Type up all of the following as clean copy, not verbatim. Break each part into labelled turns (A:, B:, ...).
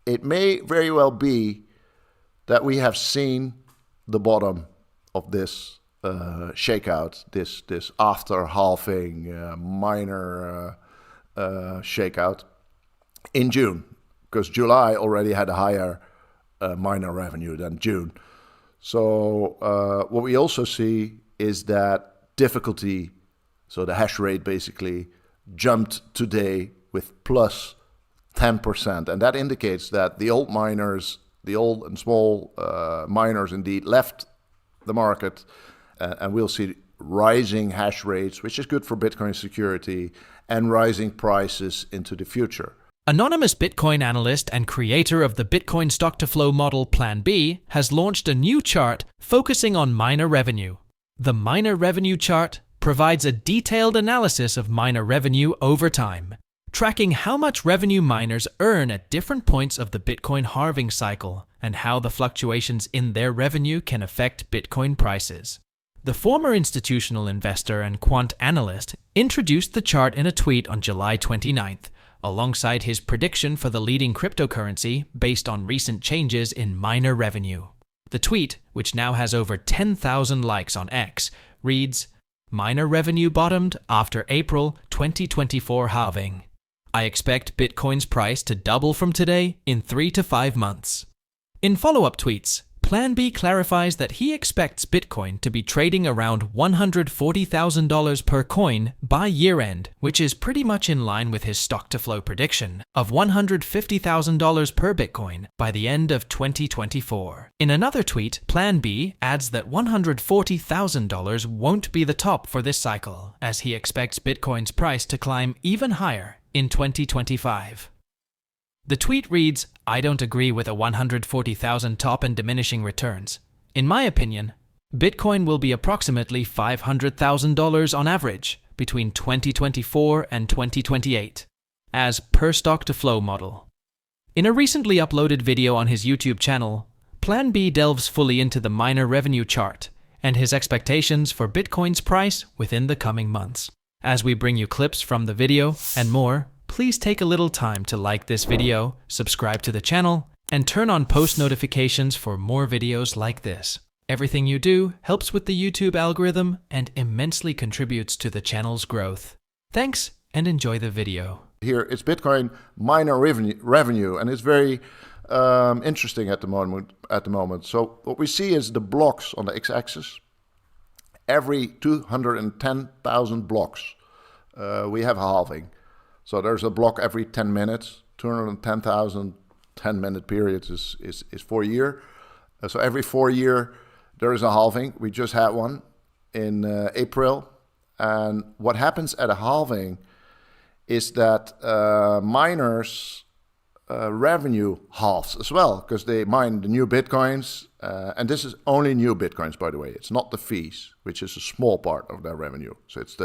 A: it may very well be that we have seen the bottom of this shakeout, this after halving minor shakeout in June, because July already had a higher minor revenue than June. So what we also see is that difficulty, so the hash rate basically jumped today with plus 10%. And that indicates that the old miners, the old and small miners indeed left the market. And we'll see rising hash rates, which is good for Bitcoin security, and rising prices into the future.
B: Anonymous Bitcoin analyst and creator of the Bitcoin stock-to-flow model PlanB has launched a new chart focusing on miner revenue. The miner revenue chart provides a detailed analysis of miner revenue over time, tracking how much revenue miners earn at different points of the Bitcoin halving cycle and how the fluctuations in their revenue can affect Bitcoin prices. The former institutional investor and quant analyst introduced the chart in a tweet on July 29th, alongside his prediction for the leading cryptocurrency based on recent changes in miner revenue. The tweet, which now has over 10,000 likes on X, reads, "Miner revenue bottomed after April 2024 halving. I expect Bitcoin's price to double from today in 3 to 5 months." In follow-up tweets, PlanB clarifies that he expects Bitcoin to be trading around $140,000 per coin by year-end, which is pretty much in line with his stock-to-flow prediction of $150,000 per Bitcoin by the end of 2024. In another tweet, PlanB adds that $140,000 won't be the top for this cycle, as he expects Bitcoin's price to climb even higher in 2025. The tweet reads, "I don't agree with a 140,000 top and diminishing returns. In my opinion, Bitcoin will be approximately $500,000 on average between 2024 and 2028, as per stock-to-flow model." In a recently uploaded video on his YouTube channel, PlanB delves fully into the miner revenue chart and his expectations for Bitcoin's price within the coming months. As we bring you clips from the video and more, please take a little time to like this video, subscribe to the channel, and turn on post notifications for more videos like this. Everything you do helps with the YouTube algorithm and immensely contributes to the channel's growth. Thanks, and enjoy the video.
A: Here, it's Bitcoin miner revenue, and it's very interesting at the moment. So what we see is the blocks on the x-axis. Every 210,000 blocks, we have a halving. So there's a block every 10 minutes, 210,000 10-minute periods is 4 years. So every 4 years, there is a halving. We just had one in April. And what happens at a halving is that miners' revenue halves as well, because they mine the new Bitcoins. And this is only new Bitcoins, by the way. It's not the fees, which is a small part of their revenue. So it's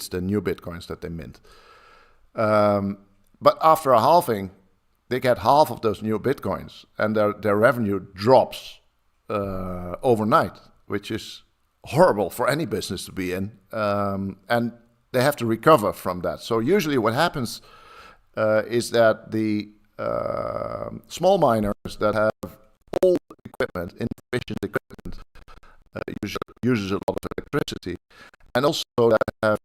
A: the new Bitcoins that they mint. But after a halving, they get half of those new Bitcoins, and their revenue drops overnight, which is horrible for any business to be in. And they have to recover from that. So usually what happens is that the small miners that have old equipment, inefficient equipment, uses a lot of electricity, and also that have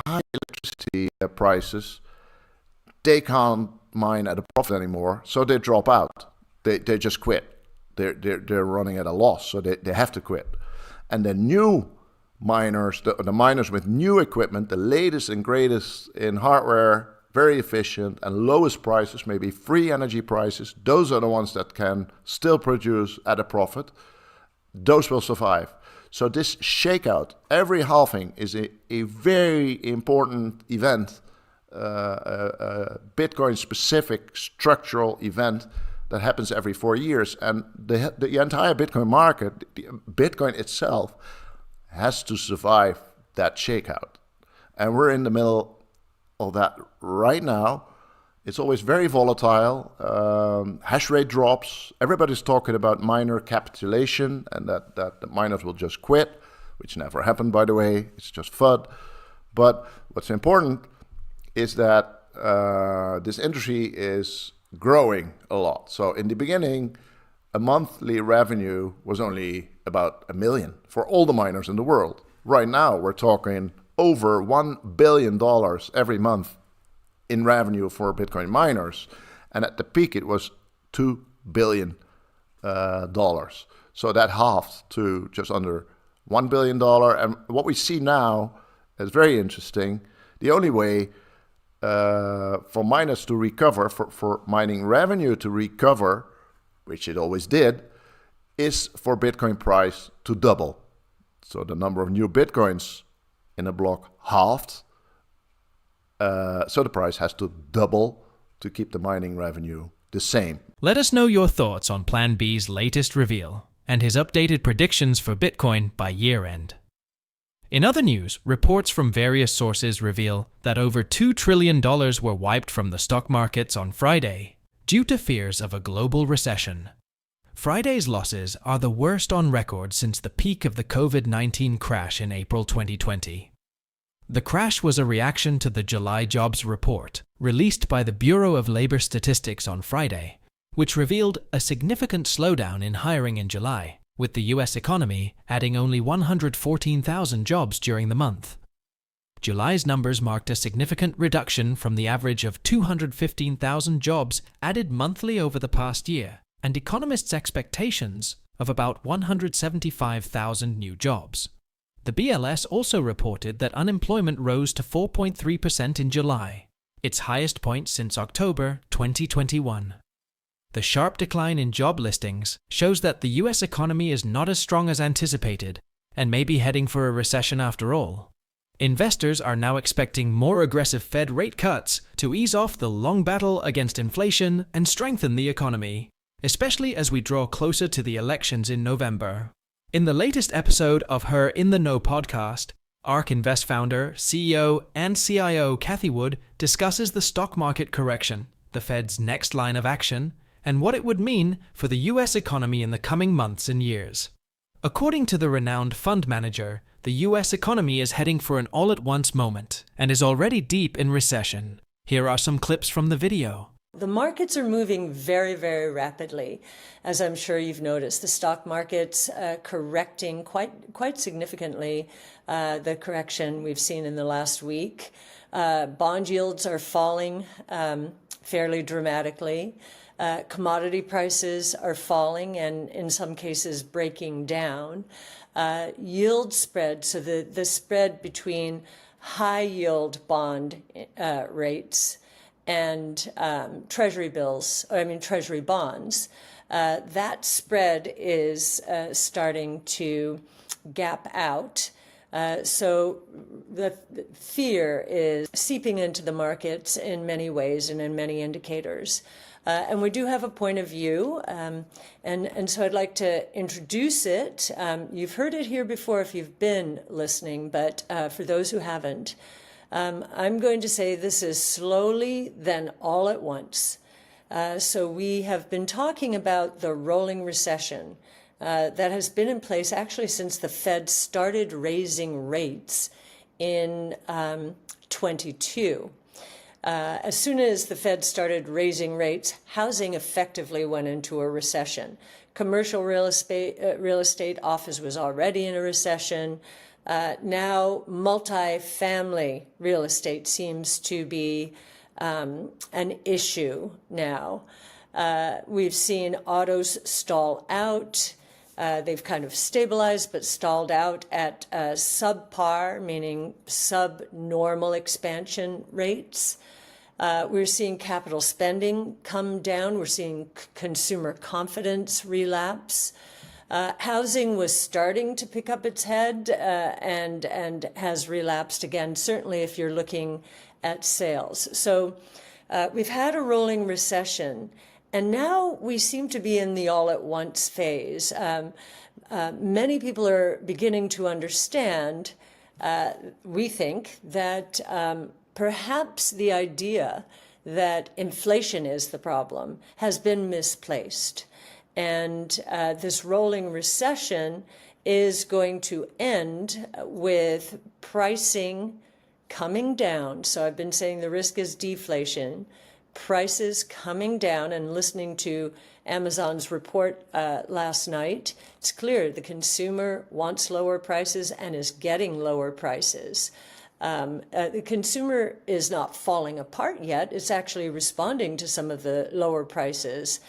A: high electricity prices, they can't mine at a profit anymore, so they drop out. They just quit. They're running at a loss, so they have to quit. And the new miners, the miners with new equipment, the latest and greatest in hardware, very efficient and lowest prices, maybe free energy prices, those are the ones that can still produce at a profit. Those will survive. So this shakeout, every halving is a very important event, a Bitcoin-specific structural event that happens every 4 years. And the entire Bitcoin market, Bitcoin itself, has to survive that shakeout. And we're in the middle of that right now. It's always very volatile. Hash rate drops. Everybody's talking about miner capitulation and that the miners will just quit, which never happened, by the way. It's just FUD. But what's important is that this industry is growing a lot. So in the beginning, a monthly revenue was only about $1 million for all the miners in the world. Right now, we're talking over $1 billion every month in revenue for Bitcoin miners. And at the peak, it was $2 billion. So that halved to just under $1 billion. And what we see now is very interesting. The only way for miners to recover, for mining revenue to recover, which it always did, is for Bitcoin price to double. So the number of new Bitcoins in a block halved. So the price has to double to keep the mining revenue the same.
B: Let us know your thoughts on PlanB's latest reveal and his updated predictions for Bitcoin by year end. In other news, reports from various sources reveal that over $2 trillion were wiped from the stock markets on Friday due to fears of a global recession. Friday's losses are the worst on record since the peak of the COVID-19 crash in April 2020. The crash was a reaction to the July jobs report, released by the Bureau of Labor Statistics on Friday, which revealed a significant slowdown in hiring in July, with the US economy adding only 114,000 jobs during the month. July's numbers marked a significant reduction from the average of 215,000 jobs added monthly over the past year, and economists' expectations of about 175,000 new jobs. The BLS also reported that unemployment rose to 4.3% in July, its highest point since October 2021. The sharp decline in job listings shows that the US economy is not as strong as anticipated and may be heading for a recession after all. Investors are now expecting more aggressive Fed rate cuts to ease off the long battle against inflation and strengthen the economy, especially as we draw closer to the elections in November. In the latest episode of her In the Know podcast, ARK Invest founder, CEO, and CIO Cathy Wood discusses the stock market correction, the Fed's next line of action, and what it would mean for the US economy in the coming months and years. According to the renowned fund manager, the US economy is heading for an all-at-once moment and is already deep in recession. Here are some clips from the video.
C: The markets are moving very, very rapidly, as I'm sure you've noticed. The stock market's correcting quite significantly, the correction we've seen in the last week. Bond yields are falling fairly dramatically. Commodity prices are falling and in some cases breaking down. Yield spread, so the spread between high yield bond rates and treasury bonds, that spread is starting to gap out. So the fear is seeping into the markets in many ways and in many indicators. And we do have a point of view, and so I'd like to introduce it. You've heard it here before if you've been listening, but for those who haven't, I'm going to say this is slowly, then all at once. So we have been talking about the rolling recession that has been in place actually since the Fed started raising rates in 22. As soon as the Fed started raising rates, housing effectively went into a recession. Commercial real estate office was already in a recession. Now multifamily real estate seems to be an issue now. We've seen autos stall out. They've kind of stabilized but stalled out at subpar, meaning subnormal expansion rates. We're seeing capital spending come down. We're seeing consumer confidence relapse. Housing was starting to pick up its head and has relapsed again, certainly if you're looking at sales. So we've had a rolling recession, and now we seem to be in the all-at-once phase. Many people are beginning to understand, we think, that perhaps the idea that inflation is the problem has been misplaced. And this rolling recession is going to end with pricing coming down. So I've been saying the risk is deflation. prices coming down, and listening to Amazon's report last night, it's clear the consumer wants lower prices and is getting lower prices. The consumer is not falling apart yet. It's actually responding to some of the lower prices,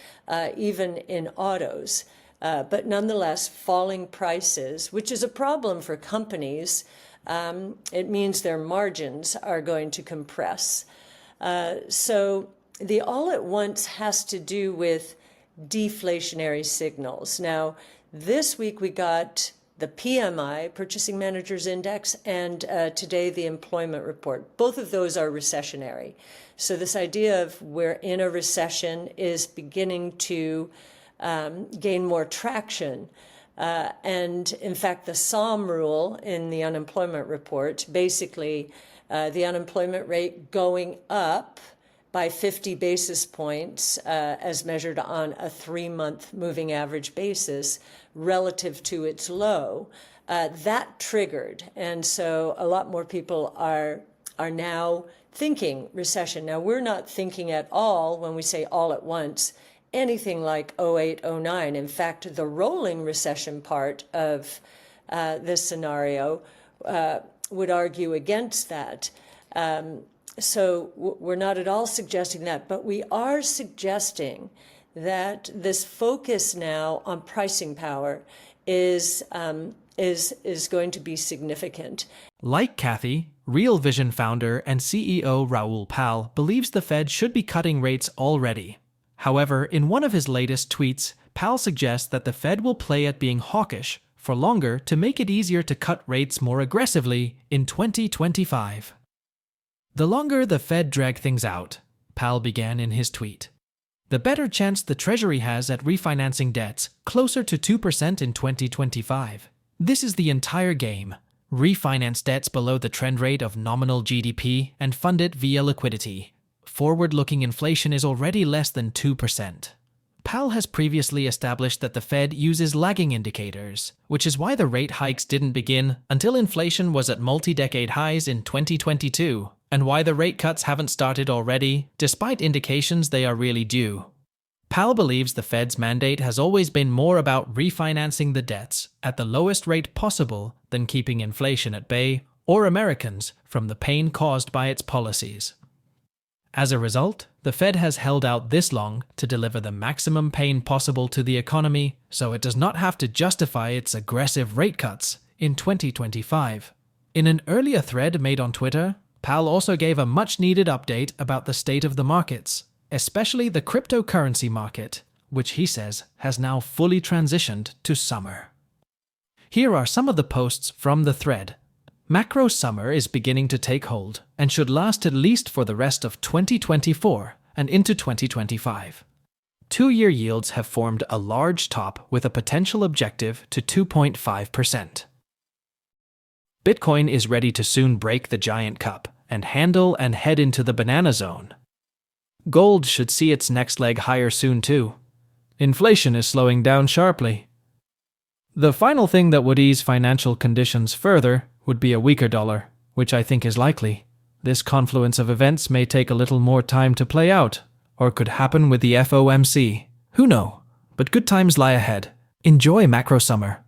C: even in autos. But nonetheless, falling prices, which is a problem for companies, it means their margins are going to compress. So the all at once has to do with deflationary signals. Now, this week we got the PMI, Purchasing Managers Index, and today the employment report. Both of those are recessionary. So this idea of we're in a recession is beginning to gain more traction. And in fact, the SOM rule in the unemployment report, basically the unemployment rate going up by 50 basis points as measured on a 3-month moving average basis relative to its low, that triggered. And so a lot more people are now thinking recession. Now, we're not thinking at all, when we say all at once, anything like 08, 09. In fact, the rolling recession part of this scenario would argue against that. So we're not at all suggesting that, but we are suggesting that this focus now on pricing power is going to be significant.
B: Like Cathie, Real Vision founder and CEO Raoul believes the Fed should be cutting rates already. However, in one of his latest tweets, Powell suggests that the Fed will play at being hawkish for longer to make it easier to cut rates more aggressively in 2025. The longer the Fed drag things out, Powell began in his tweet, the better chance the Treasury has at refinancing debts closer to 2% in 2025. This is the entire game. Refinance debts below the trend rate of nominal GDP and fund it via liquidity. Forward-looking inflation is already less than 2%. Powell has previously established that the Fed uses lagging indicators, which is why the rate hikes didn't begin until inflation was at multi-decade highs in 2022, and why the rate cuts haven't started already, despite indications they are really due. Powell believes the Fed's mandate has always been more about refinancing the debts at the lowest rate possible than keeping inflation at bay or Americans from the pain caused by its policies. As a result, the Fed has held out this long to deliver the maximum pain possible to the economy so it does not have to justify its aggressive rate cuts in 2025. In an earlier thread made on Twitter, Powell also gave a much-needed update about the state of the markets, especially the cryptocurrency market, which he says has now fully transitioned to summer. Here are some of the posts from the thread. Macro summer is beginning to take hold and should last at least for the rest of 2024 and into 2025. Two-year yields have formed a large top with a potential objective to 2.5%. Bitcoin is ready to soon break the giant cup and handle and head into the banana zone. Gold should see its next leg higher soon too. Inflation is slowing down sharply. The final thing that would ease financial conditions further would be a weaker dollar, which I think is likely. This confluence of events may take a little more time to play out, or could happen with the FOMC. Who knows? But good times lie ahead. Enjoy macro summer.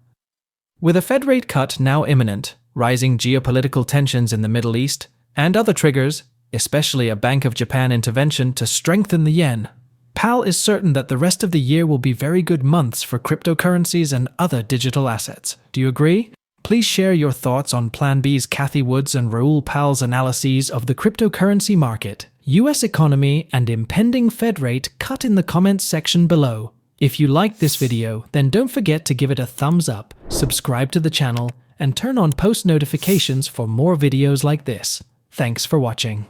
B: With a Fed rate cut now imminent, rising geopolitical tensions in the Middle East, and other triggers, especially a Bank of Japan intervention to strengthen the yen, Powell is certain that the rest of the year will be very good months for cryptocurrencies and other digital assets. Do you agree? Please share your thoughts on PlanB's Cathy Wood's and Raoul Powell's analyses of the cryptocurrency market, US economy, and impending Fed rate cut in the comments section below. If you liked this video, then don't forget to give it a thumbs up, subscribe to the channel, and turn on post notifications for more videos like this. Thanks for watching.